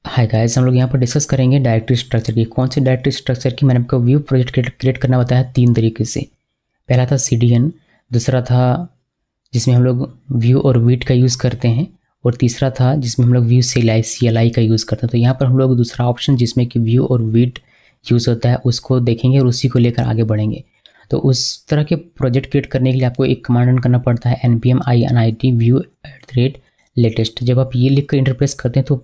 Hi guys, हम लोग यहाँ पर डिस्कस करेंगे डायरेक्टरी स्ट्रक्चर की। कौन सी डायरेक्टरी स्ट्रक्चर की? मैंने आपको व्यू प्रोजेक्ट क्रिएट करना बताया तीन तरीके से। पहला था CDN, दूसरा था जिसमें हम लोग व्यू और वीट का यूज़ करते हैं, और तीसरा था जिसमें हम लोग व्यू CLI का यूज़ करते हैं। तो यहाँ पर हम लोग दूसरा ऑप्शन जिसमें कि व्यू और वीट यूज़ होता है उसको देखेंगे और उसी को लेकर आगे बढ़ेंगे। तो उस तरह के प्रोजेक्ट क्रिएट करने के लिए आपको एक कमांड रन करना पड़ता है, npm init view@latest। जब आप ये लिख कर इंटरप्रेस करते हैं तो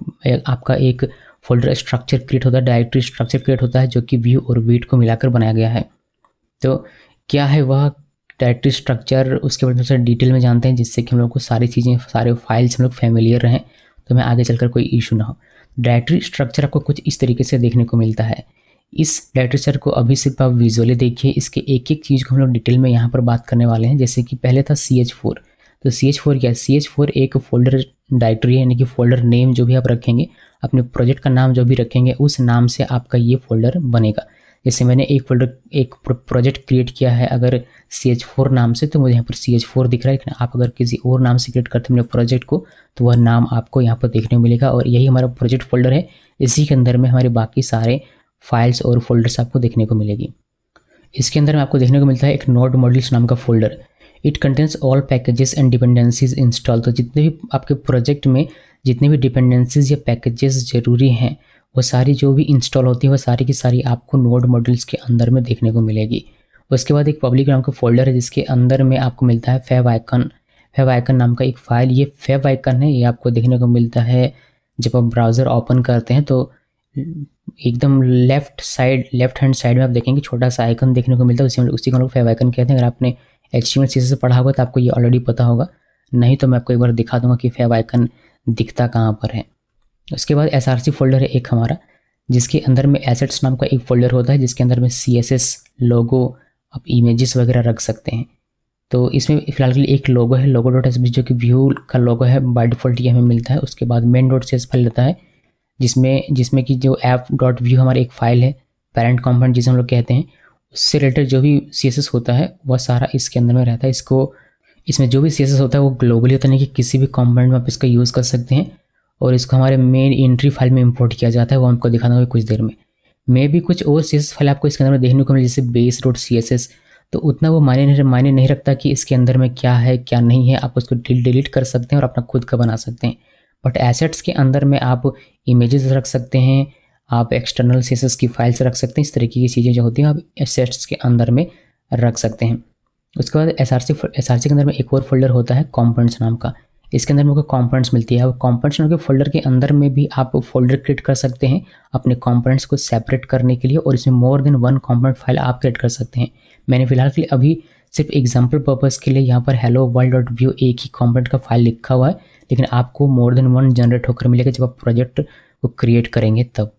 आपका एक फोल्डर स्ट्रक्चर क्रिएट होता है, डायरेक्टरी स्ट्रक्चर क्रिएट होता है, जो कि व्यू और वीट को मिलाकर बनाया गया है। तो क्या है वह डायरेक्टरी स्ट्रक्चर, उसके बारे में थोड़ा डिटेल में जानते हैं, जिससे कि हम लोग को सारी चीज़ें, सारे फाइल्स हम लोग फैमिलियर रहें, तो हमें आगे चलकर कोई इशू ना हो। डायरेक्टरी स्ट्रक्चर आपको कुछ इस तरीके से देखने को मिलता है। इस डायरेक्टरी स्ट्रक्चर को अभी सिर्फ आप विजुअली देखिए, इसके एक एक चीज़ को हम लोग डिटेल में यहाँ पर बात करने वाले हैं। जैसे कि पहले था CH4। तो CH4 क्या है? CH4 एक फोल्डर डायरेक्टरी है, यानी कि फोल्डर नेम जो भी आप रखेंगे, अपने प्रोजेक्ट का नाम जो भी रखेंगे, उस नाम से आपका ये फोल्डर बनेगा। जैसे मैंने एक प्रोजेक्ट क्रिएट किया है अगर CH4 नाम से, तो मुझे यहाँ पर CH4 दिख रहा है। लेकिन आप अगर किसी और नाम से क्रिएट करते हैं अपने प्रोजेक्ट को, तो वह नाम आपको यहाँ पर देखने को मिलेगा, और यही हमारा प्रोजेक्ट फोल्डर है। इसी के अंदर में हमारे बाकी सारे फाइल्स और फोल्डर्स आपको देखने को मिलेगी। इसके अंदर में आपको देखने को मिलता है एक नोड मॉड्यूल्स नाम का folder. It contains all packages and dependencies install. तो जितने भी आपके प्रोजेक्ट में जितने भी डिपेंडेंसीज या पैकेजेस जरूरी हैं, वो सारी जो भी इंस्टॉल होती है, वो सारी की सारी आपको नोड मॉड्यूल्स के अंदर में देखने को मिलेगी। उसके बाद एक पब्लिक नाम का फोल्डर है, जिसके अंदर में आपको मिलता है favicon नाम का एक फ़ाइल। ये favicon है, ये आपको देखने को मिलता है जब आप ब्राउज़र ओपन करते हैं तो एकदम लेफ्ट हैंड साइड में आप देखेंगे छोटा सा आइकन देखने को मिलता है, उसी को हम लोग favicon कहते हैं। अगर आपने HTML CSS से पढ़ा होगा तो आपको ये ऑलरेडी पता होगा, नहीं तो मैं आपको एक बार दिखा दूंगा कि favicon दिखता कहाँ पर है। उसके बाद SRC फोल्डर है एक हमारा, जिसके अंदर में एसेट्स नाम का एक फोल्डर होता है, जिसके अंदर में CSS लोगो, आप इमेजेस वगैरह रख सकते हैं। तो इसमें फिलहाल के लिए एक लोगो है, logo.svg, जो कि व्यू का लोगो है, बाय डिफ़ॉल्ट ये हमें मिलता है। उसके बाद main.cs फाइल रहता है, जिसमें कि जो app.view हमारी एक फ़ाइल है, पेरेंट कंपोनेंट जिसे हम लोग कहते हैं, उससे रिलेटेड जो भी CSS होता है वह सारा इसके अंदर में रहता है। इसमें जो भी CSS होता है वो ग्लोबली होता है, नहीं कि किसी भी कंपोनेंट में आप इसका यूज़ कर सकते हैं, और इसको हमारे मेन एंट्री फाइल में इंपोर्ट किया जाता है, वो हमको दिखाना होगा कुछ देर में। भी कुछ और CSS फाइल आपको इसके अंदर में देखने को मिले, जैसे base.css, तो उतना वो मायने नहीं रखता कि इसके अंदर में क्या है क्या नहीं है। आप उसको डिलीट कर सकते हैं और अपना खुद का बना सकते हैं। बट एसेट्स के अंदर में आप इमेजेस रख सकते हैं, आप एक्सटर्नल CSS की फाइल्स रख सकते हैं। इस तरीके की चीज़ें जो होती हैं आप एसेट्स के अंदर में रख सकते हैं। उसके बाद SRC के अंदर में एक और फोल्डर होता है कंपोनेंट्स नाम का। इसके अंदर में आपको कंपोनेंट्स मिलती है। कंपोनेंट्स नाम के फोल्डर के अंदर में भी आप फोल्डर क्रिएट कर सकते हैं अपने कंपोनेंट्स को सेपरेट करने के लिए, और इसमें more than one component file आप क्रिएट कर सकते हैं। मैंने फिलहाल के लिए अभी सिर्फ एग्जाम्पल पर्पज़ के लिए यहाँ पर hello world.view एक ही कंपोनेंट का फाइल लिखा हुआ है, लेकिन आपको मोर देन वन जनरेट होकर मिलेगा जब आप प्रोजेक्ट को क्रिएट करेंगे तब।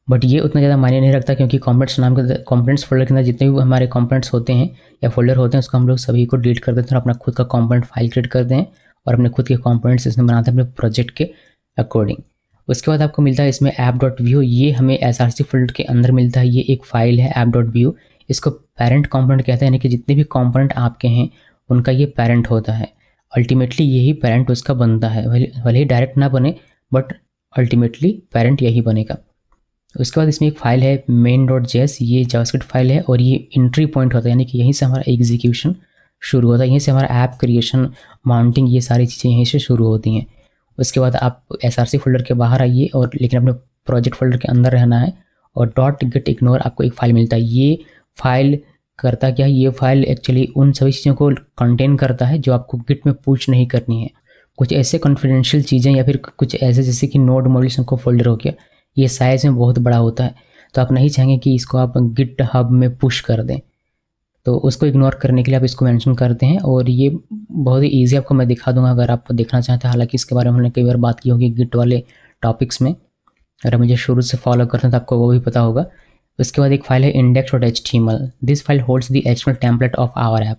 बट ये उतना ज़्यादा मायने नहीं रखता, क्योंकि कंपोनेंट्स फोल्डर के अंदर जितने भी हमारे कंपोनेंट्स होते हैं या फोल्डर होते हैं, उसको हम लोग सभी को डिलीट कर देते हैं और अपना खुद का कंपोनेंट फाइल क्रिएट करते हैं और अपने खुद के कंपोनेंट्स इसमें बनाते हैं अपने प्रोजेक्ट के अकॉर्डिंग। उसके बाद आपको मिलता है इसमें app.view। ये हमें SRC फोल्डर के अंदर मिलता है। ये एक फाइल है app.view, इसको पेरेंट कंपोनेंट कहते हैं, यानी कि जितने भी कंपोनेंट आपके हैं उनका ये पेरेंट होता है। अल्टीमेटली यही पेरेंट उसका बनता है, भले ही डायरेक्ट ना बने, बट अल्टीमेटली पेरेंट यही बनेगा। उसके बाद इसमें एक फाइल है main.js, ये जावास्क्रिप्ट फाइल है, और ये एंट्री पॉइंट होता है, यानी कि यहीं से हमारा एग्जीक्यूशन शुरू होता है, यहीं से हमारा ऐप क्रिएशन, माउंटिंग, ये सारी चीज़ें यहीं से शुरू होती हैं। उसके बाद आप SRC फोल्डर के बाहर आइए, और लेकिन अपने प्रोजेक्ट फोल्डर के अंदर रहना है, और .gitignore आपको एक फ़ाइल मिलता है। ये फाइल करता क्या है? ये फाइल एक्चुअली उन सभी चीज़ों को कंटेन करता है जो आपको गिट में पुश नहीं करनी है। कुछ ऐसे कॉन्फिडेंशियल चीज़ें या फिर कुछ ऐसे जैसे कि नोड मॉड्यूल्स का फोल्डर हो गया, ये साइज़ में बहुत बड़ा होता है, तो आप नहीं चाहेंगे कि इसको आप गिट हब में पुश कर दें, तो उसको इग्नोर करने के लिए आप इसको मेंशन करते हैं। और ये बहुत ही ईजी आपको मैं दिखा दूंगा अगर आप देखना चाहते हैं। हालांकि इसके बारे में हमने कई बार बात की होगी गिट वाले टॉपिक्स में, अगर मुझे शुरू से फॉलो करते हैं तो आपको वो भी पता होगा। उसके बाद एक फाइल है index.html। This file holds the HTML template of our app.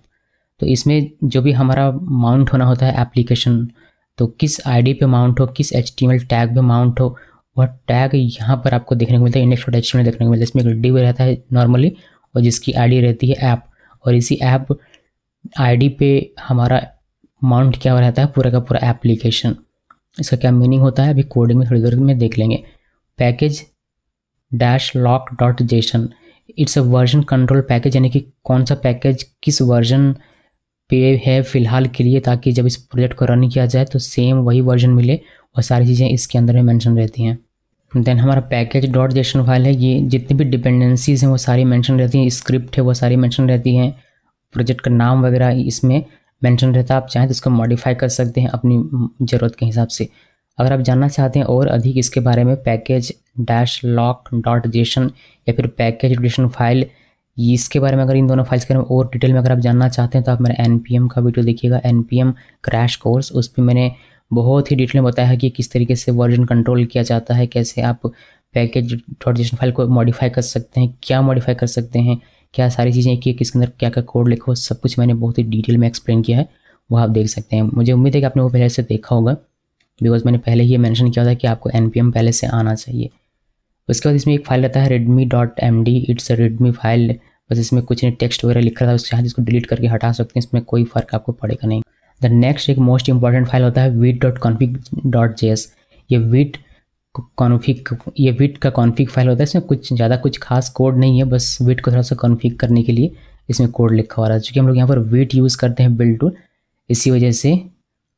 तो इसमें जो भी हमारा माउंट होना होता है एप्लीकेशन, तो किस ID पे माउंट हो, किस HTML टैग पे माउंट हो, वह टैग यहाँ पर आपको देखने को मिलता है, index.html देखने को मिलता है। इसमें एक div रहता है नॉर्मली, और जिसकी ID रहती है ऐप, और इसी ऐप ID पे हमारा माउंट क्या रहता है, पूरा का पूरा एप्लीकेशन। इसका क्या मीनिंग होता है अभी कोडिंग में थोड़ी देर में देख लेंगे। Package dash lock dot JSON, it's a version control package, यानी कि कौन सा पैकेज किस वर्जन पे है फ़िलहाल के लिए, ताकि जब इस प्रोजेक्ट को रन किया जाए तो सेम वही वर्जन मिले और सारी चीज़ें इसके अंदर में मेंशन रहती हैं। देन हमारा पैकेज डॉट जेसन फाइल है, ये जितनी भी डिपेंडेंसीज हैं वो सारी मेंशन रहती हैं, स्क्रिप्ट है वो सारी मेंशन रहती हैं, प्रोजेक्ट का नाम वगैरह इसमें मेंशन रहता है। आप चाहें तो इसको मॉडिफाई कर सकते हैं अपनी ज़रूरत के हिसाब से। अगर आप जानना चाहते हैं और अधिक इसके बारे में, package dash lock dot JSON या फिर पैकेज जेसन फाइल, इसके बारे में अगर इन दोनों फाइल्स के बारे में और डिटेल में अगर आप जानना चाहते हैं तो आप मेरा NPM का वीडियो देखिएगा, NPM क्रैश कोर्स, उस पर मैंने बहुत ही डिटेल में बताया है कि किस तरीके से वर्जन कंट्रोल किया जाता है, कैसे आप पैकेज डॉट जेसन फाइल को मॉडिफाई कर सकते हैं, क्या मॉडिफाई कर सकते हैं, क्या सारी चीज़ें कि किसके अंदर क्या क्या कोड लिखो, सब कुछ मैंने बहुत ही डिटेल में एक्सप्लेन किया है, वो आप देख सकते हैं। मुझे उम्मीद है कि आपने वो पहले से देखा होगा, बिकॉज मैंने पहले ही ये मेंशन किया था कि आपको NPM पहले से आना चाहिए। उसके बाद इसमें एक फाइल रहता है redmi.md, it's a readme file, बस इसमें कुछ नहीं टेक्स्ट वगैरह लिखा था, उसके साथ इसको डिलीट करके हटा सकते हैं, इसमें कोई फ़र्क आपको पड़ेगा नहीं। द नेक्स्ट एक मोस्ट इंपॉर्टेंट फाइल होता है vit.config.js, ये विट का कॉन्फ़िग फाइल होता है। इसमें कुछ ज़्यादा कुछ खास कोड नहीं है, बस विट को थोड़ा सा कॉन्फ़िग करने के लिए इसमें कोड लिखा हुआ है। चूँकि हम लोग यहाँ पर विट यूज़ करते हैं बिल्ड टूल, इसी वजह से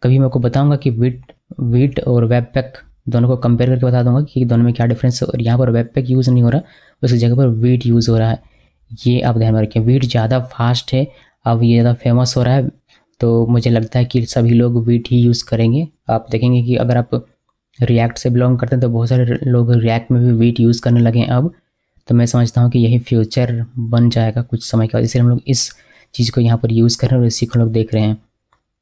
कभी मैं आपको बताऊँगा कि विट और वेबपैक दोनों को कंपेयर करके बता दूंगा कि दोनों में क्या डिफरेंस है। और यहाँ पर वेबपैक यूज़ नहीं हो रहा, उसकी जगह पर विट यूज़ हो रहा है, ये आप ध्यान में रखें। विट ज़्यादा फास्ट है, अब ये ज़्यादा फेमस हो रहा है, तो मुझे लगता है कि सभी लोग विट ही यूज़ करेंगे। आप देखेंगे कि अगर आप रिएक्ट से बिलोंग करते हैं तो बहुत सारे लोग रिएक्ट में भी विट यूज़ करने लगे हैं अब, तो मैं समझता हूँ कि यही फ्यूचर बन जाएगा कुछ समय के बाद, इसलिए हम लोग इस चीज़ को यहाँ पर यूज़ कर रहे हैं और इसी को लोग देख रहे हैं।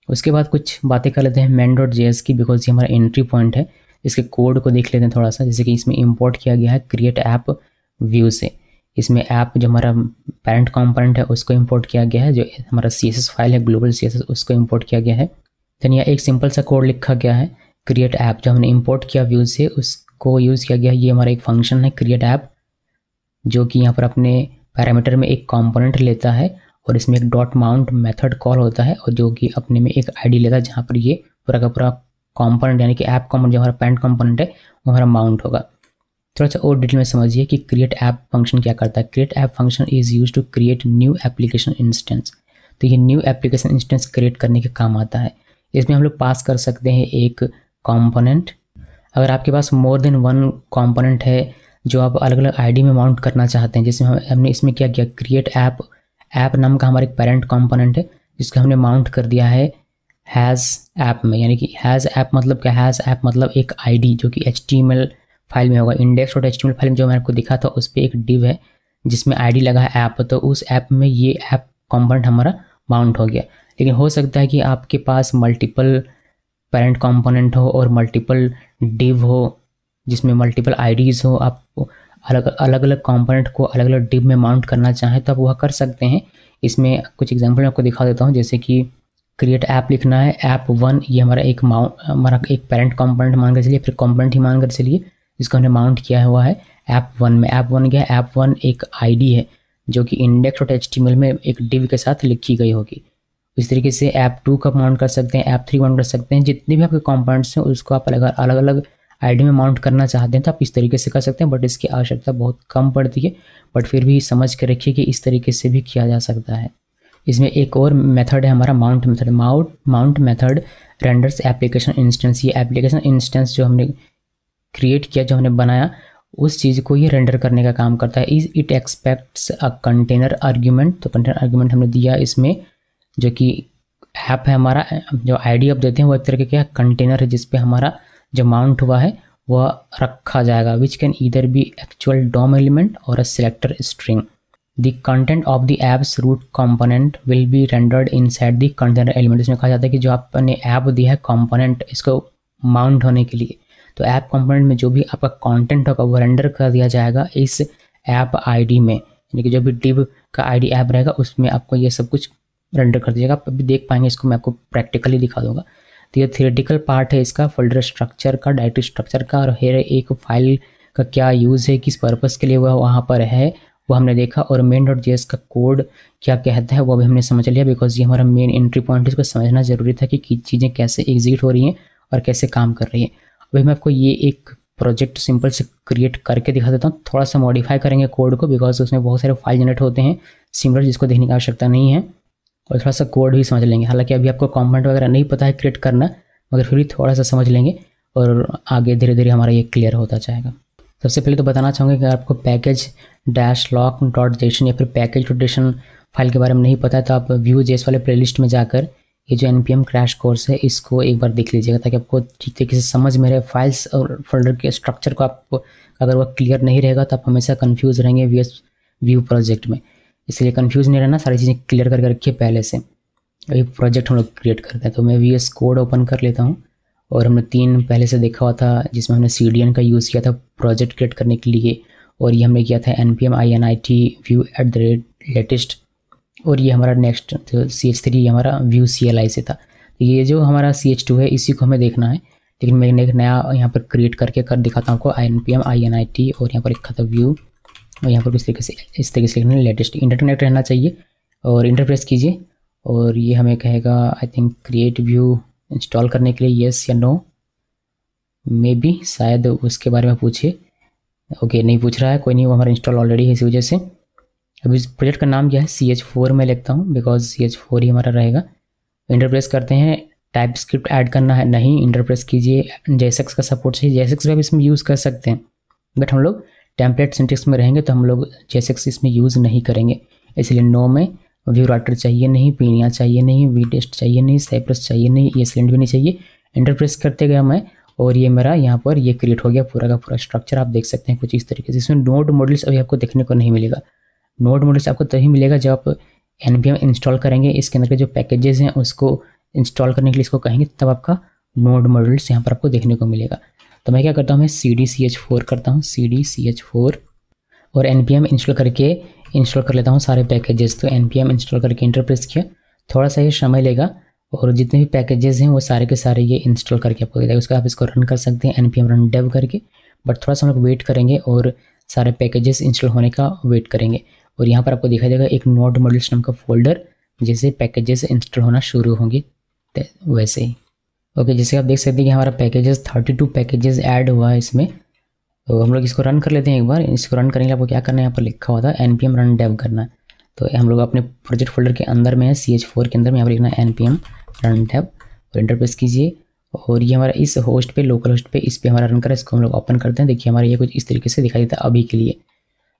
उसके बाद कुछ बातें कर लेते हैं main.js की, बिकॉज ये हमारा एंट्री पॉइंट है। इसके कोड को देख लेते हैं थोड़ा सा, जैसे कि इसमें इंपोर्ट किया गया है क्रिएट ऐप व्यू से, इसमें ऐप जो हमारा पेरेंट कंपोनेंट है उसको इंपोर्ट किया गया है, जो हमारा CSS फाइल है ग्लोबल CSS उसको इंपोर्ट किया गया है। देन यहाँ एक सिंपल सा कोड लिखा गया है क्रिएट ऐप, जो हमने इंपोर्ट किया व्यू से उसको यूज़ किया गया है। ये हमारा एक फंक्शन है क्रिएट ऐप, जो कि यहाँ पर अपने पैरामीटर में एक कंपोनेंट लेता है और इसमें एक डॉट माउंट मेथड कॉल होता है, और जो कि अपने में एक ID लेता है, जहाँ पर ये पूरा का पूरा कंपोनेंट यानी कि ऐप कंपोनेंट जो हमारा पेरेंट कंपोनेंट है वो हमारा माउंट होगा। थोड़ा सा और डिटेल में समझिए कि क्रिएट ऐप फंक्शन क्या करता है। Create app function is use to create new application instance, तो ये न्यू एप्लीकेशन इंस्टेंस क्रिएट करने के काम आता है। इसमें हम लोग पास कर सकते हैं एक कंपोनेंट। अगर आपके पास मोर देन वन कंपोनेंट है जो आप अलग अलग ID में माउंट करना चाहते हैं, जैसे हमने इसमें क्या किया, क्रिएट ऐप नाम का हमारा एक पेरेंट कंपोनेंट है जिसको हमने माउंट कर दिया है हैज़ ऐप में, यानी कि हैज़ ऐप मतलब क्या, हैज़ ऐप मतलब एक ID जो कि HTML फाइल में होगा। index.html फाइल में जो मैंने आपको दिखा था उस पर एक डिव है जिसमें ID लगा है ऐप, तो उस ऐप में ये ऐप कंपोनेंट हमारा माउंट हो गया। लेकिन हो सकता है कि आपके पास मल्टीपल पेरेंट कंपोनेंट हो और मल्टीपल डिव हो जिसमें मल्टीपल IDs हो, आप अलग अलग कंपोनेंट को अलग अलग डिव में माउंट करना चाहें तो आप वह कर सकते हैं। इसमें कुछ एग्जांपल मैं आपको दिखा देता हूं, जैसे कि क्रिएट ऐप लिखना है, ऐप 1 ये हमारा एक पेरेंट कंपोनेंट मान कर चलिए, फिर कंपोनेंट ही मान कर चलिए जिसको हमने माउंट किया हुआ है ऐप 1 में। ऐप 1 क्या है, ऐप 1 एक ID है जो कि index.html में एक डिव के साथ लिखी गई होगी। इस तरीके से ऐप 2 का माउंट कर सकते हैं, ऐप 3 माउंट कर सकते हैं, जितने भी आपके कंपोनेंट्स हैं उसको आप अलग अलग ID में माउंट करना चाहते हैं तो आप इस तरीके से कर सकते हैं, बट इसकी आवश्यकता बहुत कम पड़ती है, बट फिर भी समझ के रखिए कि इस तरीके से भी किया जा सकता है। इसमें एक और मेथड है हमारा mount method. Mount method renders application instance, ये एप्लीकेशन इंस्टेंस जो हमने क्रिएट किया, जो हमने बनाया, उस चीज़ को ये रेंडर करने का काम करता है। It aspects a container argument, तो कंटेनर आर्ग्यूमेंट हमने दिया इसमें, जो कि ऐप है हमारा, जो ID आप देते हैं वो एक तरह का कंटेनर है जिसपे हमारा जो माउंट हुआ है वह रखा जाएगा, which can either be actual DOM element और a selector string. The content of the app's root component will be rendered inside the container element. इसमें कहा जाता है कि जो आपने ऐप दिया है कंपोनेंट इसको माउंट होने के लिए, तो ऐप कंपोनेंट में जो भी आपका कंटेंट होगा वो रेंडर कर दिया जाएगा इस ऐप ID में, यानी कि जो भी डिव का ID ऐप रहेगा उसमें आपको ये सब कुछ रेंडर कर दीजिएगा। आप अभी देख पाएंगे, इसको मैं आपको प्रैक्टिकली दिखा दूंगा। तो ये थियोरेटिकल पार्ट है इसका, फोल्डर स्ट्रक्चर का, डायरेक्टरी स्ट्रक्चर का, और है एक फाइल का क्या यूज़ है, किस पर्पज़ के लिए वह वहाँ पर है वो हमने देखा, और main.js का कोड क्या कहता है वो भी हमने समझ लिया, बिकॉज ये हमारा मेन एंट्री पॉइंट है। इसको समझना ज़रूरी था कि चीज़ें कैसे एग्जीक्यूट हो रही हैं और कैसे काम कर रही हैं। अभी मैं आपको ये एक प्रोजेक्ट सिंपल से क्रिएट करके दिखा देता हूँ। थोड़ा सा मॉडिफाई करेंगे कोड को, बिकॉज उसमें बहुत सारे फाइल जनरेट होते हैं सिमिलर, जिसको देखने की आवश्यकता नहीं है, और थोड़ा सा कोड भी समझ लेंगे। हालांकि अभी आपको कंपोनेंट वगैरह नहीं पता है क्रिएट करना, मगर फिर भी थोड़ा सा समझ लेंगे और आगे धीरे धीरे हमारा ये क्लियर होता जाएगा। सबसे पहले तो बताना चाहूँगा कि अगर आपको package dash lock dot JSON या फिर पैकेज डॉट जेसन फाइल के बारे में नहीं पता है, तो आप व्यू जेस वाले प्लेलिस्ट में जाकर ये जो npm क्रैश कोर्स है इसको एक बार देख लीजिएगा, ताकि आपको ठीक तरीके से समझ में रहे फाइल्स और फोल्डर के स्ट्रक्चर को। आपको अगर वह क्लियर नहीं रहेगा तो आप हमेशा कन्फ्यूज़ रहेंगे व्यू प्रोजेक्ट में, इसलिए कन्फ्यूज़ नहीं रहना, सारी चीज़ें क्लियर करके रखिए पहले से। अभी प्रोजेक्ट हम लोग क्रिएट करते हैं, तो मैं VS कोड ओपन कर लेता हूँ। और हमने 3 पहले से देखा हुआ था, जिसमें हमने CDN का यूज़ किया था प्रोजेक्ट क्रिएट करने के लिए, और ये हमने किया था npm init view @latest, और ये हमारा नेक्स्ट तो CH3 ये हमारा व्यू CLI से था। तो ये जो हमारा CH2 है इसी को हमें देखना है, लेकिन मैं एक नया यहाँ पर क्रिएट करके कर दिखाता हूँ आपको, npm init, और यहाँ पर लिखा था व्यू, और यहाँ पर इस तरीके से लिखना है लेटेस्ट। इंटरनेट रहना चाहिए और इंटर प्रेस कीजिए, और ये हमें कहेगा I think create view install करने के लिए येस या नो, मे बी शायद उसके बारे में पूछिए। ओके नहीं पूछ रहा है, कोई नहीं, वो हमारा इंस्टॉल ऑलरेडी है इसी वजह से। अभी इस प्रोजेक्ट का नाम क्या है, CH4 में लिखता हूँ, बिकॉज CH4 ही हमारा रहेगा। इंटर प्रेस करते हैं, टाइप स्क्रिप्ट ऐड करना है नहीं, इंटर प्रेस कीजिए। JSX का सपोर्ट चाहिए, JSX भी इसमें यूज़ कर सकते हैं, बट हम लोग टेम्पलेट सिंटेक्स में रहेंगे तो हम लोग JSX इसमें यूज़ नहीं करेंगे, इसलिए नो में व्यू राइटर चाहिए नहीं, पीनिया चाहिए नहीं, वीटेस्ट चाहिए नहीं, साइप्रस चाहिए नहीं, ESLint भी नहीं चाहिए। इंटर प्रेस करते गया मैं, और ये मेरा यहाँ पर ये क्रिएट हो गया पूरा का पूरा स्ट्रक्चर। आप देख सकते हैं कुछ इस तरीके से। इसमें नोड मॉड्यूल्स अभी आपको देखने को नहीं मिलेगा। नोड मॉड्यूल्स आपको तभी मिलेगा जब आप npm इंस्टॉल करेंगे, इसके अंदर के जो पैकेजेस हैं उसको इंस्टॉल करने के लिए इसको कहेंगे, तब आपका नोड मॉड्यूल्स यहाँ पर आपको देखने को मिलेगा। तो मैं क्या करता हूँ, मैं cd ch4 करता हूँ, cd ch4, और npm इंस्टॉल करके इंस्टॉल कर लेता हूँ सारे पैकेजेस। तो npm इंस्टॉल करके इंटर प्रेस किया, थोड़ा सा ये समय लेगा, और जितने भी पैकेजेस हैं वो सारे के सारे ये इंस्टॉल करके आपको दे देगा। उसका आप इसको रन कर सकते हैं npm रन dev करके, बट थोड़ा सा हम लोग वेट करेंगे और सारे पैकेजेस इंस्टॉल होने का वेट करेंगे। और यहाँ पर आपको दिखाई देगा एक नोड मॉड्यूल्स नाम का फोल्डर, जैसे पैकेजेस इंस्टॉल होना शुरू होंगे वैसे ही। ओके, जैसे आप देख सकते हैं कि हमारा पैकेजेस 32 पैकेजेस ऐड हुआ है इसमें। तो हम लोग इसको रन कर लेते हैं एक बार। इसको रन करने के लिए आपको क्या करना है, यहाँ पर लिखा हुआ था npm रन dev करना है। तो हम लोग अपने प्रोजेक्ट फोल्डर के अंदर में है, CH4 के अंदर में, यहाँ पर लिखना है npm रन dev, और इंटर प्रेस कीजिए। और ये हमारा इस होस्ट पे, लोकल होस्ट पे, इस पे हमारा रन करा। इसको हम लोग ओपन करते हैं। देखिए हमारा ये कुछ इस तरीके से दिखाई देता है अभी के लिए।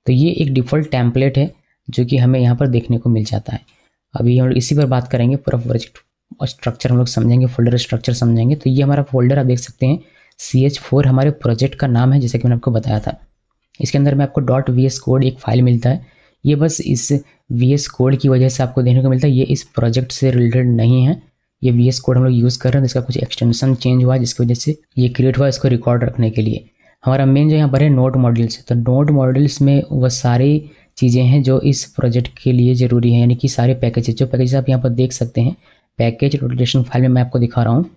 तो ये एक डिफ़ॉल्ट टेम्पलेट है जो कि हमें यहाँ पर देखने को मिल जाता है। अभी हम लोग इसी पर बात करेंगे, पूरा प्रोजेक्ट स्ट्रक्चर हम लोग समझेंगे, फोल्डर स्ट्रक्चर समझेंगे। तो ये हमारा फोल्डर आप देख सकते हैं, CH4 हमारे प्रोजेक्ट का नाम है, जैसे कि मैंने आपको बताया था। इसके अंदर में आपको .vs कोड एक फाइल मिलता है। ये बस इस VS कोड की वजह से आपको देखने को मिलता है, ये इस प्रोजेक्ट से रिलेटेड नहीं है। ये VS कोड हम लोग यूज़ कर रहे हैं, इसका कुछ एक्सटेंशन चेंज हुआ जिसकी वजह से ये क्रिएट हुआ, इसको रिकॉर्ड रखने के लिए। हमारा मेन जो यहाँ पर है नोड मॉड्यूल्स है। तो नोड मॉड्यूल्स में वह सारी चीज़ें हैं जो इस प्रोजेक्ट के लिए ज़रूरी है, यानी कि सारे पैकेजेस, जो पैकेजेस आप यहाँ पर देख सकते हैं पैकेज रोटेशन फाइल में मैं आपको दिखा रहा हूँ।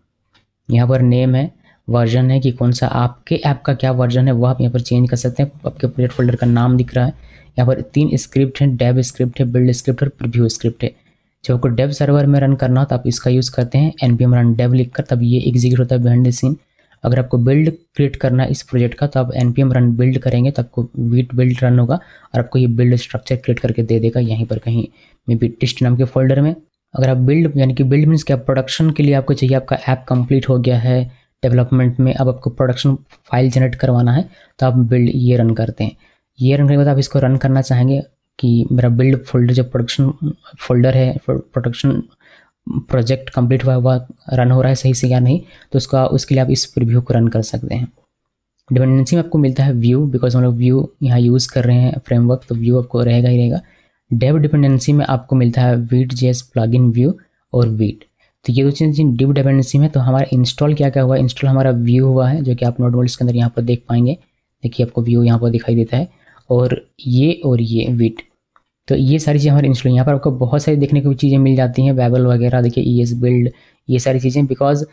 यहाँ पर नेम है, वर्जन है कि कौन सा आपके ऐप का क्या वर्जन है वो आप यहाँ पर चेंज कर सकते हैं। आपके प्रोजेक्ट फोल्डर का नाम दिख रहा है। यहाँ पर 3 स्क्रिप्ट हैं, डेव स्क्रिप्ट है, बिल्ड स्क्रिप्ट और प्रीव्यू स्क्रिप्ट है। जब आपको डेव सर्वर में रन करना हो तो आप इसका यूज़ करते हैं npm रन dev लिखकर, तब ये एग्जीक्यूट होता है बिहाइंड द सीन। अगर आपको बिल्ड क्रिएट करना है इस प्रोजेक्ट का तो आप npm रन बिल्ड करेंगे तो आपको वीट बिल्ड रन होगा और आपको ये बिल्ड स्ट्रक्चर क्रिएट करके दे देगा यहीं पर कहीं मे बी टेस्ट नाम के फोल्डर में। अगर आप बिल्ड, यानी कि बिल्ड मीन्स क्या, प्रोडक्शन के लिए आपको चाहिए, आपका ऐप कंप्लीट हो गया है डेवलपमेंट में, अब आपको प्रोडक्शन फाइल जनरेट करवाना है तो आप बिल्ड ये रन करते हैं। ये रन करने के बाद आप इसको रन करना चाहेंगे कि मेरा बिल्ड फोल्डर जो प्रोडक्शन फोल्डर है, प्रोडक्शन प्रोजेक्ट कंप्लीट हुआ रन हो रहा है सही से या नहीं, तो उसके लिए आप इस प्रीव्यू को रन कर सकते हैं। डिपेंडेंसी में आपको मिलता है व्यू, बिकॉज हम लोग व्यू यहाँ यूज़ कर रहे हैं फ्रेमवर्क, तो व्यू आपको रहेगा ही रहेगा। डेव डिपेंडेंसी में आपको मिलता है वीट.js प्लगइन व्यू और वीट। तो ये दो चीज़ें डिव डिपेंडेंसी में। तो हमारा इंस्टॉल क्या क्या हुआ, इंस्टॉल हमारा व्यू हुआ है जो कि आप नोड मॉड्यूल्स के अंदर यहाँ पर देख पाएंगे। देखिए आपको व्यू यहाँ पर दिखाई देता है और ये वीट। तो ये सारी चीज़ें हमारे इंस्टॉल, यहाँ पर आपको बहुत सारी देखने को चीज़ें मिल जाती हैं, बैबल वगैरह, देखिए ES बिल्ड, ये सारी चीज़ें। बिकॉज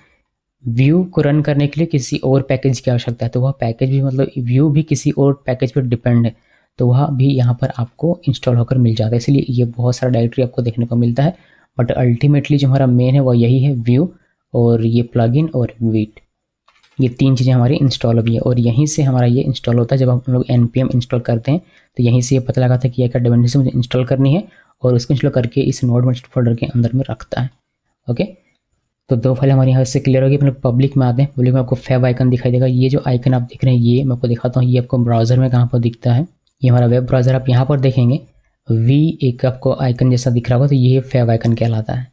व्यू को रन करने के लिए किसी और पैकेज की आवश्यकता है, तो वह पैकेज भी, मतलब व्यू भी किसी और पैकेज पर डिपेंड है, तो वह भी यहाँ पर आपको इंस्टॉल होकर मिल जाता है। इसलिए ये बहुत सारा डायरेक्टरी आपको देखने को मिलता है, बट अल्टीमेटली जो हमारा मेन है वह यही है, व्यू और ये प्लगइन और वीट। ये 3 चीज़ें हमारी इंस्टॉल हुई है और यहीं से हमारा ये इंस्टॉल होता है। जब हम लोग npm इंस्टॉल करते हैं तो यहीं से ये पता लगाता है कि क्या डिपेंडेंसी मुझे इंस्टॉल करनी है और उसको इंस्टॉल करके इस नोड फोल्डर के अंदर में रखता है। ओके, तो 2 फाइल हमारी यहाँ से क्लियर होगी। हम लोग पब्लिक में आते हैं। पब्लिक में आपको फैब आइकन दिखाई देगा। ये जो आइकन आप देख रहे हैं ये मैं आपको दिखाता हूँ। ये आपको ब्राउज़र में कहाँ पर दिखता है, ये हमारा वेब ब्राउज़र। आप यहाँ पर देखेंगे एक आपको आइकन जैसा दिख रहा होगा, तो ये फैब आइकन कहलाता है।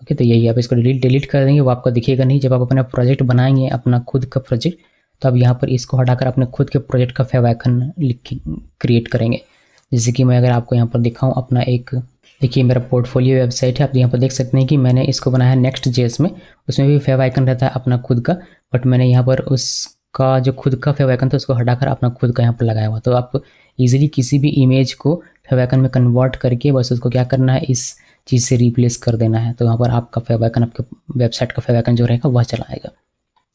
ओके, तो यही आप इसको डिलीट कर देंगे, वो आपको दिखेगा नहीं। जब आप अपना प्रोजेक्ट बनाएंगे, अपना खुद का प्रोजेक्ट, तो आप यहाँ पर इसको हटाकर अपने खुद के प्रोजेक्ट का फैब आइकन क्रिएट करेंगे। जैसे कि मैं अगर आपको यहाँ पर दिखाऊँ अपना एक, देखिए मेरा पोर्टफोलियो वेबसाइट है। आप यहाँ पर देख सकते हैं कि मैंने इसको बनाया है Next.js में। उसमें भी फैब आइकन रहता है अपना खुद का, बट मैंने यहाँ पर उसका जो खुद का फैब आइकन था उसको हटाकर अपना खुद का यहाँ पर लगाया हुआ। तो आप इजीली किसी भी इमेज को फैब आइकन में कन्वर्ट करके बस उसको क्या करना है, इस चीज़ से रिप्लेस कर देना है। तो यहाँ पर आपका फैब आइकन, आपके वेबसाइट का फैब आइकन जो रहेगा वह चला आएगा।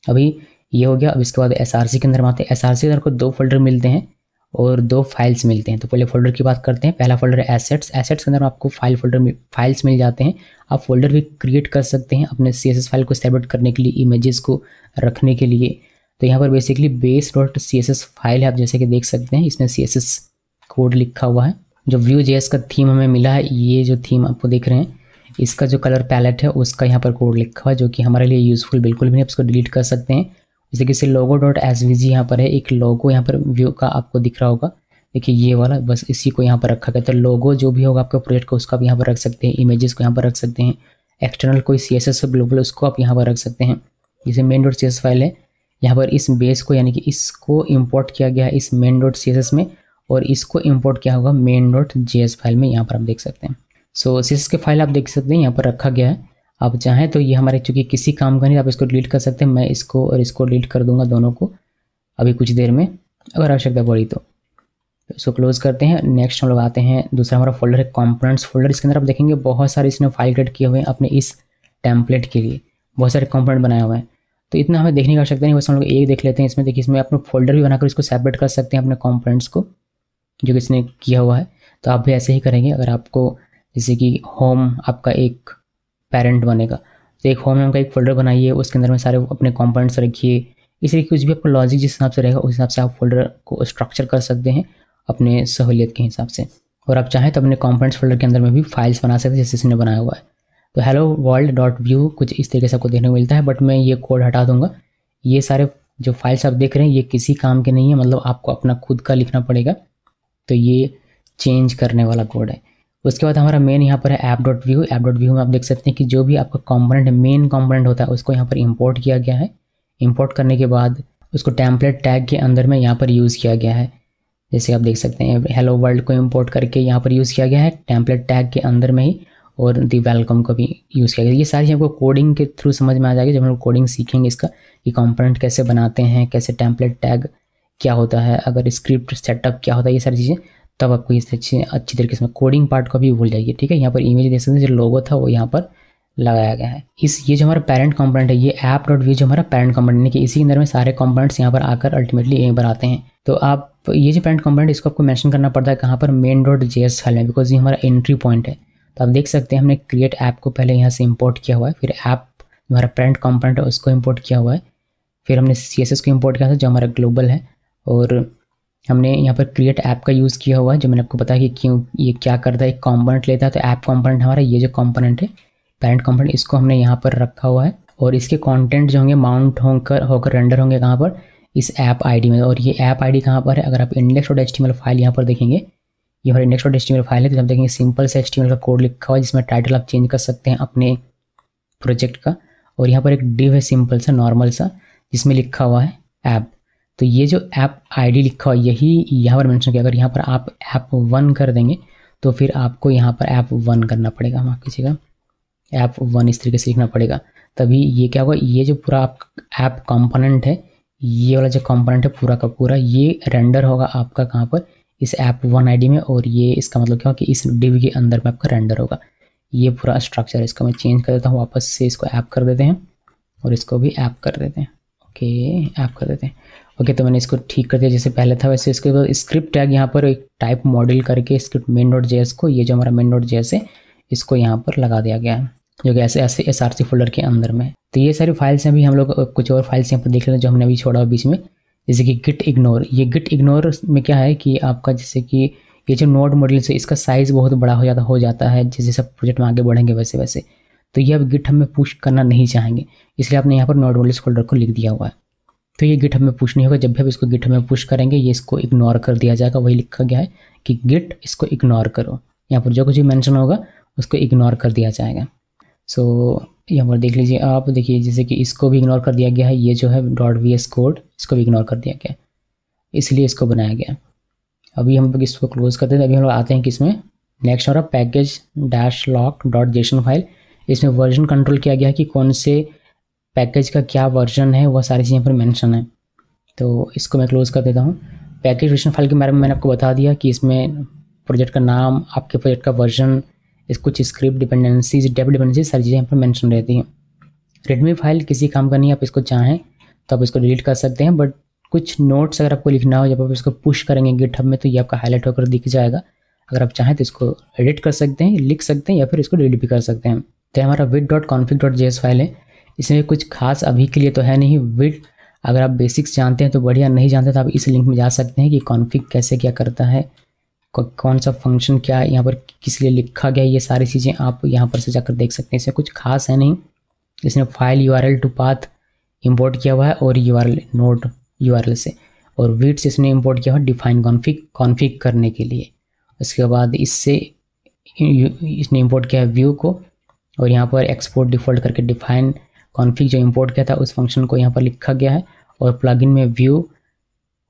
अभी ये हो गया। अब इसके बाद SRC के अंदर में आते हैं। SRC के अंदर को 2 फोल्डर मिलते हैं और 2 फाइल्स मिलते हैं। तो पहले फोल्डर की बात करते हैं। पहला फोल्डर है एसेट्स। एसेट्स के अंदर आपको फाइल्स मिल जाते हैं। आप फोल्डर भी क्रिएट कर सकते हैं अपने CSS फाइल को सेपरेट करने के लिए, इमेजेस को रखने के लिए। तो यहाँ पर बेसिकली base.css फाइल है, आप जैसे कि देख सकते हैं इसमें CSS कोड लिखा हुआ है। जो Vue.js का थीम हमें मिला है, ये जो थीम आपको देख रहे हैं, इसका जो कलर पैलेट है उसका यहाँ पर कोड लिखा हुआ है, जो कि हमारे लिए यूज़फुल बिल्कुल भी नहीं। आप इसको डिलीट कर सकते हैं। जैसे कि logo.svg यहाँ पर है, एक लोगो यहाँ पर व्यू का आपको दिख रहा होगा। देखिए ये वाला, बस इसी को यहाँ पर रखा गया। तो लोगो जो भी होगा आपके प्रोजेक्ट का उसका आप यहाँ पर रख सकते हैं, इमेजेस को यहाँ पर रख सकते हैं, एक्सटर्नल कोई CSS ग्लोबल उसको आप यहाँ पर रख सकते हैं। जैसे main.css फाइल है, यहाँ पर इस बेस को यानी कि इसको इम्पोर्ट किया गया है इस main.css में, और इसको इम्पोर्ट किया होगा main.js फाइल में, यहाँ पर आप देख सकते हैं। सो CSS के फाइल आप देख सकते हैं यहाँ पर रखा गया है। आप चाहें तो ये हमारे चूँकि किसी काम का नहीं, आप इसको डिलीट कर सकते हैं। मैं इसको और इसको डिलीट कर दूंगा दोनों को अभी कुछ देर में, अगर आवश्यकता पड़ी तो। इसको क्लोज करते हैं। नेक्स्ट हम लोग आते हैं, दूसरा हमारा फोल्डर है कंपोनेंट्स फोल्डर। इसके अंदर आप देखेंगे बहुत सारे इसने फाइल क्रिएट किए हुए हैं अपने इस टेम्पलेट के लिए, बहुत सारे कंपोनेंट बनाए हुए हैं। तो इतना हमें देखने की आवश्यकता नहीं, बस हम लोग एक देख लेते हैं इसमें। देखिए इसमें अपना फोल्डर भी बनाकर इसको सेपरेट कर सकते हैं अपने कंपोनेंट्स को, जो कि इसने किया हुआ है। तो आप भी ऐसे ही करेंगे। अगर आपको जैसे कि होम आपका एक पेरेंट बनेगा, तो एक होम नाम का एक फोल्डर बनाइए, उसके अंदर में सारे अपने कंपोनेंट्स रखिए। इस तरीके कुछ भी आपका लॉजिक जिस हिसाब से रहेगा उस हिसाब से आप फोल्डर को स्ट्रक्चर कर सकते हैं अपने सहूलियत के हिसाब से। और आप चाहें तो अपने कंपोनेंट्स फोल्डर के अंदर में भी फाइल्स बना सकते हैं जैसे इसने बनाया हुआ है। तो hello world.view कुछ इस तरीके से आपको देखने को मिलता है, बट मैं ये कोड हटा दूंगा। ये सारे जो फाइल्स आप देख रहे हैं ये किसी काम के नहीं है, मतलब आपको अपना खुद का लिखना पड़ेगा। तो ये चेंज करने वाला कोड है। उसके बाद हमारा मेन यहाँ पर है app.view। app.view में आप देख सकते हैं कि जो भी आपका कंपोनेंट है, मेन कंपोनेंट होता है, उसको यहाँ पर इंपोर्ट किया गया है। इंपोर्ट करने के बाद उसको टेम्पलेट टैग के अंदर में यहाँ पर यूज़ किया गया है। जैसे आप देख सकते हैं हेलो वर्ल्ड को इंपोर्ट करके यहाँ पर यूज़ किया गया है टेम्पलेट टैग के अंदर में ही, और दी वेलकम को भी यूज़ किया गया। ये सारी चीज़ें आपको कोडिंग के थ्रू समझ में आ जाएगी जब हम लोग कोडिंग सीखेंगे इसका, कि कंपोनेंट कैसे बनाते हैं, कैसे टेम्पलेट टैग क्या होता है, अगर स्क्रिप्ट सेटअप क्या होता है, ये सारी चीज़ें तब आपको इस अच्छी तरीके से कोडिंग पार्ट को भी भूल जाइए। ठीक है, यहाँ पर इमेज देख सकते हैं जो लोगो था वो यहाँ पर लगाया गया है। ये जो हमारा पेरेंट कंपोनेंट है, ये app.view जो हमारा पेरेंट कंपोनेंट, यानी कि इसी के अंदर में सारे कंपोनेंट्स यहाँ पर आकर अल्टीमेटली यहीं पर आते हैं। तो आप ये जो पेरेंट कंपोनेंट इसको आपको मेंशन करना पड़ता है कहाँ पर, main.js फाइल में, बिकॉज ये हमारा एंट्री पॉइंट है। तो आप देख सकते हैं हमने क्रिएट ऐप को पहले यहाँ से इंपोर्ट किया हुआ है, फिर ऐप हमारा पेरेंट कंपोनेंट है उसको इंपोर्ट किया हुआ है, फिर हमने CSS को इंपोर्ट किया था जो हमारा ग्लोबल है, और हमने यहाँ पर क्रिएट ऐप का यूज़ किया हुआ है, जो मैंने आपको बताया कि क्यों ये क्या करता है। एक कंपोनेंट लेता है, तो ऐप कंपोनेंट हमारा ये जो कंपोनेंट है पेरेंट कंपोनेंट, इसको हमने यहाँ पर रखा हुआ है, और इसके कंटेंट जो होंगे माउंट होकर रेंडर होंगे कहाँ पर, इस ऐप आईडी में। और ये ऐप आईडी कहाँ पर है, अगर आप index.html फाइल यहाँ पर देखेंगे, ये हमारा index.html फाइल है, तो आप देखेंगे सिंपल से HTML का कोड लिखा हुआ है जिसमें टाइटल आप चेंज कर सकते हैं अपने प्रोजेक्ट का। और यहाँ पर एक डिव है सिंपल सा नॉर्मल सा जिसमें लिखा हुआ है ऐप। तो ये जो ऐप आईडी लिखा हुआ है यही यहाँ पर मेंशन किया। अगर यहाँ पर आप ऐप 1 कर देंगे तो फिर आपको यहाँ पर ऐप 1 करना पड़ेगा, माफ कीजिएगा, ऐप 1 इस तरीके से लिखना पड़ेगा। तभी ये क्या होगा, ये जो पूरा ऐप कंपोनेंट है, ये वाला जो कंपोनेंट है पूरा का पूरा ये रेंडर होगा आपका कहाँ पर, इस ऐप 1 आईडी में। और ये इसका मतलब क्या होगा कि इस डिव के अंदर में आपका रेंडर होगा। ये पूरा स्ट्रक्चर इसका मैं चेंज कर देता हूँ, वापस से इसको ऐप कर देते हैं और इसको भी ऐप कर देते हैं। ओके, ऐप कर देते हैं। ओके, तो मैंने इसको ठीक कर दिया जैसे पहले था वैसे। इसके बाद स्क्रिप्ट टैग यहाँ पर एक टाइप मॉडल करके स्क्रिप्ट main.js को, ये जो हमारा main.js है इसको यहाँ पर लगा दिया गया है। जो कि ऐसे ऐसे SRC फोल्डर के अंदर में। तो ये सारी फाइल्स हैं। अभी हम लोग कुछ और फाइल्स यहाँ पर देख लेते हैं जो हमने अभी छोड़ा बीच में, जैसे कि गिट इग्नोर। ये गिट इग्नोर में क्या है कि आपका जैसे कि ये जो नोड मॉड्यूल से इसका साइज़ बहुत बड़ा हो जाता है जैसे सब प्रोजेक्ट में आगे बढ़ेंगे वैसे वैसे। तो ये अब गिटहब में पुश करना नहीं चाहेंगे, इसलिए आपने यहाँ पर नोड मॉड्यूल्स फोल्डर को लिख दिया हुआ है। तो ये गिटहब में पुश नहीं होगा। जब भी आप इसको गिटहब में पुश करेंगे ये इसको इग्नोर कर दिया जाएगा। वही लिखा गया है कि गिट इसको इग्नोर करो, यहाँ पर जो कुछ भी मेंशन होगा उसको इग्नोर कर दिया जाएगा। सो यहाँ पर देख लीजिए आप, देखिए जैसे कि इसको भी इग्नोर कर दिया गया है, ये जो है .vs कोड इसको भी इग्नोर कर दिया गया, इसलिए इसको बनाया गया। अभी हम लोग इसको क्लोज करते हैं। अभी हम लोग आते हैं कि इसमें नेक्स्ट हो रहा package-lock.json फाइल। इसमें वर्जन कंट्रोल किया गया है कि कौन से पैकेज का क्या वर्जन है, वह सारी चीज़ें यहाँ पर मेंशन है। तो इसको मैं क्लोज कर देता हूँ। पैकेज वर्जन फाइल के बारे में मैंने आपको बता दिया कि इसमें प्रोजेक्ट का नाम, आपके प्रोजेक्ट का वर्जन, कुछ स्क्रिप्ट डिपेंडेंसीज, डेप डिपेंडेंसीज, सारी चीज़ें यहाँ पर मेंशन रहती हैं। रेडमी फाइल किसी काम का नहीं, आप इसको चाहें तो आप इसको डिलीट कर सकते हैं, बट कुछ नोट्स अगर आपको लिखना हो जब आप इसको पुश करेंगे गिटहब में तो ये आपका हाईलाइट होकर दिख जाएगा। अगर आप चाहें तो इसको एडिट कर सकते हैं, लिख सकते हैं या फिर इसको डिलीट भी कर सकते हैं। तो हमारा wid.config.js फाइल है। इसमें कुछ खास अभी के लिए तो है नहीं। विड अगर आप बेसिक्स जानते हैं तो बढ़िया, नहीं जानते तो आप इस लिंक में जा सकते हैं कि कॉन्फ़िग कैसे क्या करता है, कौन सा फंक्शन क्या है, यहाँ पर किस लिए लिखा गया है, ये सारी चीज़ें आप यहाँ पर से जाकर देख सकते हैं। इसमें कुछ खास है नहीं। इसने file URL to path import किया हुआ है और URL नोड URL से, और विड से इसने इंपोर्ट किया हुआ डिफाइन कॉन्फ़िग करने के लिए। उसके बाद इससे इसने इंपोर्ट किया है व्यू को, और यहाँ पर एक्सपोर्ट डिफ़ॉल्ट करके डिफाइन कॉन्फ़िग जो इंपोर्ट किया था उस फंक्शन को यहाँ पर लिखा गया है, और प्लगइन में व्यू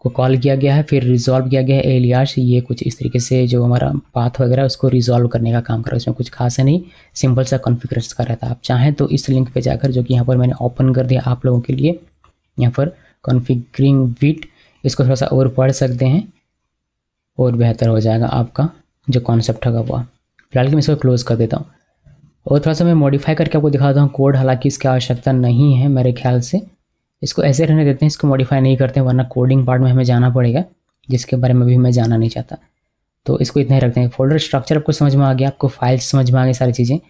को कॉल किया गया है, फिर रिजॉल्व किया गया है एलियास। ये कुछ इस तरीके से जो हमारा पाथ वगैरह उसको रिजॉल्व करने का काम कर रहा है। इसमें कुछ खास है नहीं, सिंपल सा कॉन्फ़िगरेशन का रहता है। आप चाहें तो इस लिंक पे जाकर, जो कि यहाँ पर मैंने ओपन कर दिया आप लोगों के लिए, यहाँ पर कॉन्फ़िगरिंग विड, इसको थोड़ा सा और पढ़ सकते हैं और बेहतर हो जाएगा आपका जो कॉन्सेप्ट होगा वह। फिलहाल मैं इसको क्लोज़ कर देता हूँ और थोड़ा सा मैं मॉडिफाई करके आपको दिखाता हूँ कोड। हालांकि इसकी आवश्यकता नहीं है मेरे ख्याल से, इसको ऐसे रहने देते हैं, इसको मॉडिफाई नहीं करते हैं, वरना कोडिंग पार्ट में हमें जाना पड़ेगा जिसके बारे में भी मैं जाना नहीं चाहता। तो इसको इतना ही रखते हैं। फोल्डर स्ट्रक्चर आपको समझ में आ गया, आपको फाइल्स समझ में आ गई सारी चीज़ें,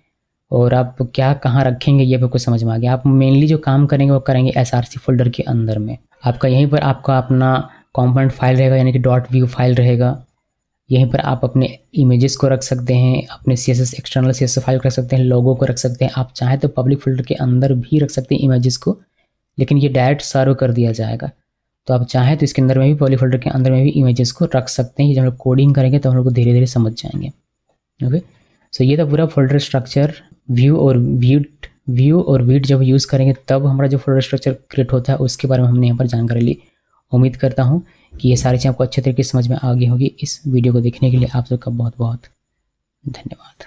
और आप क्या कहाँ रखेंगे ये भी आपको समझ में आ गया। आप मेनली जो काम करेंगे वो करेंगे SRC फोल्डर के अंदर में। आपका यहीं पर आपका अपना कंपोनेंट फाइल रहेगा, यानी कि .view फाइल रहेगा। यहीं पर आप अपने इमेजेस को रख सकते हैं, अपने CSS एक्सटर्नल CSS फाइल रख सकते हैं, लोगो को रख सकते हैं। आप चाहें तो पब्लिक फोल्डर के अंदर भी रख सकते हैं इमेजेस को, लेकिन ये डायरेक्ट सर्व कर दिया जाएगा। तो आप चाहें तो इसके अंदर में भी, पब्लिक फोल्डर के अंदर में भी इमेजेस को रख सकते हैं। जब हम लोग कोडिंग करेंगे तो हम लोग को धीरे धीरे समझ जाएंगे। ओके, सो ये था पूरा फोल्डर स्ट्रक्चर। व्यू और विड जब यूज़ करेंगे तब हमारा जो फोल्डर स्ट्रक्चर क्रिएट होता है उसके बारे में हमने यहाँ पर जानकारी ली। उम्मीद करता हूँ कि ये सारी चीज़ें आपको अच्छे तरीके से समझ में आ गई होगी। इस वीडियो को देखने के लिए आप सबका बहुत बहुत धन्यवाद।